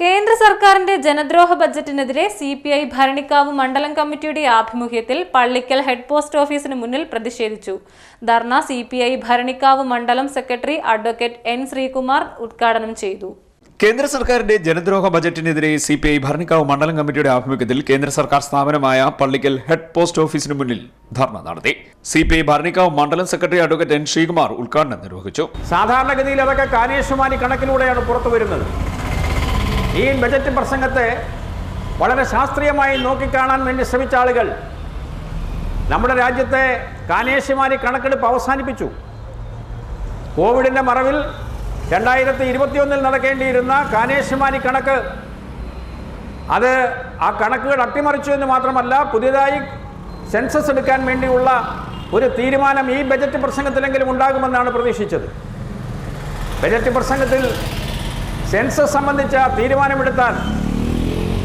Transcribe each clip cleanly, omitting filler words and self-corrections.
കേന്ദ്ര സർക്കാരിന്റെ ജനദ്രോഹ ബജറ്റിനെതിരെ സിപിഐ ഭരണിക്കാവ് മണ്ഡലം കമ്മിറ്റിയുടെ ആഭിമുഖ്യത്തിൽ പള്ളിക്കൽ ഹെഡ് പോസ്റ്റ് ഓഫീസിന് മുന്നിൽ പ്രതിഷേധിച്ചു. ധർണ സിപിഐ ഭരണിക്കാവ് മണ്ഡലം സെക്രട്ടറി അഡ്വക്കേറ്റ് എൻ ശ്രീകുമാർ ഉദ്ഘാടനം ചെയ്തു. കേന്ദ്ര സർക്കാരിന്റെ ജനദ്രോഹ ബജറ്റിനെതിരെ സിപിഐ ഭരണിക്കാവ് മണ്ഡലം കമ്മിറ്റിയുടെ ആഭിമുഖ്യത്തിൽ കേന്ദ്ര സർക്കാർ സ്ഥാപനമായ പള്ളിക്കൽ ഹെഡ് പോസ്റ്റ് ഓഫീസിന് മുന്നിൽ ധർണ നടത്തി. സിപിഐ ഭരണിക്കാവ് മണ്ഡലം സെക്രട്ടറി അഡ്വക്കേറ്റ് എൻ ശ്രീകുമാർ ഉദ്ഘാടനം നിർവഹിച്ചു. സാധാരണഗതിയിൽ അതൊക്കെ കാനേശുമാനി കണക്കിലൂടെയാണ് പുറത്തു വരുന്നത്. ഈ ബജറ്റ് പ്രസംഗത്തെ വളരെ ശാസ്ത്രീയമായി നോക്കിക്കാണാൻ വേണ്ടി ശ്രമിച്ച ആളുകൾ നമ്മുടെ രാജ്യത്തെ കാനേശുമാനി കണക്കെടുപ്പ് അവസാനിപ്പിച്ചു. കോവിഡിന്റെ മറവിൽ 2021 നടക്കേണ്ടിയിരുന്ന കാനേശുമാനി കണക്ക് ആ കണക്കുകൾ അട്ടിമറിച്ചു എന്ന് മാത്രമല്ല, പുതിയതായി സെൻസസ് എടുക്കാൻ വേണ്ടിയുള്ള ഒരു തീരുമാനം ഈ ബജറ്റ് പ്രസംഗത്തിലെങ്കിലും ഉണ്ടാകുമെന്നാണ് പ്രതീക്ഷിച്ചത്. ബജറ്റ് പ്രസംഗത്തിൽ സെൻസസ് സംബന്ധിച്ച തീരുമാനമെടുത്താൽ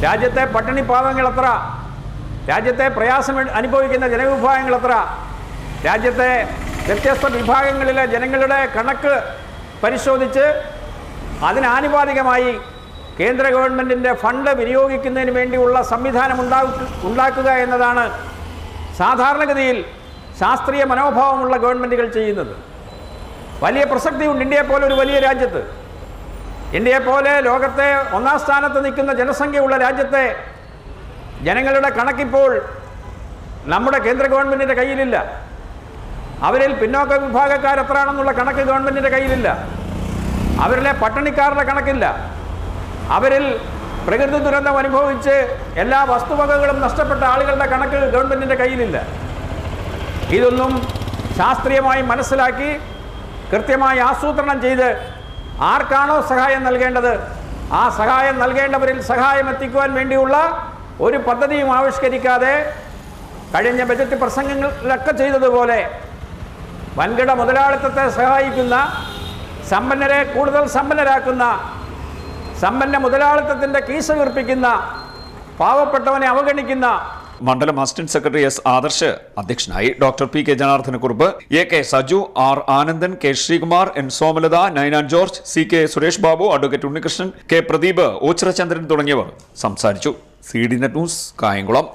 രാജ്യത്തെ പട്ടിണി പാവങ്ങൾ എത്ര, രാജ്യത്തെ പ്രയാസം അനുഭവിക്കുന്ന ജനവിഭാഗങ്ങൾ എത്ര, രാജ്യത്തെ വ്യത്യസ്ത വിഭാഗങ്ങളിലെ ജനങ്ങളുടെ കണക്ക് പരിശോധിച്ച് അതിനാനുപാതികമായി കേന്ദ്ര ഗവൺമെൻറ്റിൻ്റെ ഫണ്ട് വിനിയോഗിക്കുന്നതിന് വേണ്ടിയുള്ള സംവിധാനം ഉണ്ടാക്കുക എന്നതാണ് സാധാരണഗതിയിൽ ശാസ്ത്രീയ മനോഭാവമുള്ള ഗവൺമെൻറ്റുകൾ ചെയ്യുന്നത്. വലിയ പ്രസക്തിയുണ്ട് ഇന്ത്യയെ പോലെ ഒരു വലിയ രാജ്യത്ത്. ഇന്ത്യയെ പോലെ ലോകത്തെ ഒന്നാം സ്ഥാനത്ത് നിൽക്കുന്ന ജനസംഖ്യയുള്ള രാജ്യത്തെ ജനങ്ങളുടെ കണക്കിപ്പോൾ നമ്മുടെ കേന്ദ്ര ഗവൺമെൻറ്റിൻ്റെ കയ്യിലില്ല. അവരിൽ പിന്നോക്ക വിഭാഗക്കാർ എത്രയാണെന്നുള്ള കണക്ക് ഗവൺമെൻറ്റിൻ്റെ കയ്യിലില്ല. അവരിലെ പട്ടിണിക്കാരുടെ കണക്കില്ല. അവരിൽ പ്രകൃതി ദുരന്തം അനുഭവിച്ച് എല്ലാ വസ്തുവകകളും നഷ്ടപ്പെട്ട ആളുകളുടെ കണക്ക് ഗവൺമെൻറ്റിൻ്റെ കയ്യിലില്ല. ഇതൊന്നും ശാസ്ത്രീയമായി മനസ്സിലാക്കി കൃത്യമായി ആസൂത്രണം ചെയ്ത് ആർക്കാണോ സഹായം നൽകേണ്ടത് ആ സഹായം നൽകേണ്ടവരിൽ സഹായം എത്തിക്കുവാൻ വേണ്ടിയുള്ള ഒരു പദ്ധതിയും ആവിഷ്കരിക്കാതെ കഴിഞ്ഞ ബജറ്റ് പ്രസംഗങ്ങളിലൊക്കെ ചെയ്തതുപോലെ വൻകിട മുതലാളിത്തത്തെ സഹായിക്കുന്ന, സമ്പന്നരെ കൂടുതൽ സമ്പന്നരാക്കുന്ന, സമ്പന്ന മുതലാളിത്തത്തിൻ്റെ കീശ വീർപ്പിക്കുന്ന, പാവപ്പെട്ടവനെ അവഗണിക്കുന്ന മണ്ഡലം അസിസ്റ്റന്റ് സെക്രട്ടറി എസ് ആദർശ് അധ്യക്ഷനായി. Doctor P K Janardanakkurup, A K Saju, R Anandan, K Sreekumar, N Somalatha, Ninan George, C K Suresh Babu, advocate Unnikrishnan, K Pradeep, Ochirachandran തുടങ്ങിയവർ സംസാരിച്ചു. CDNet news, Kayamkulam.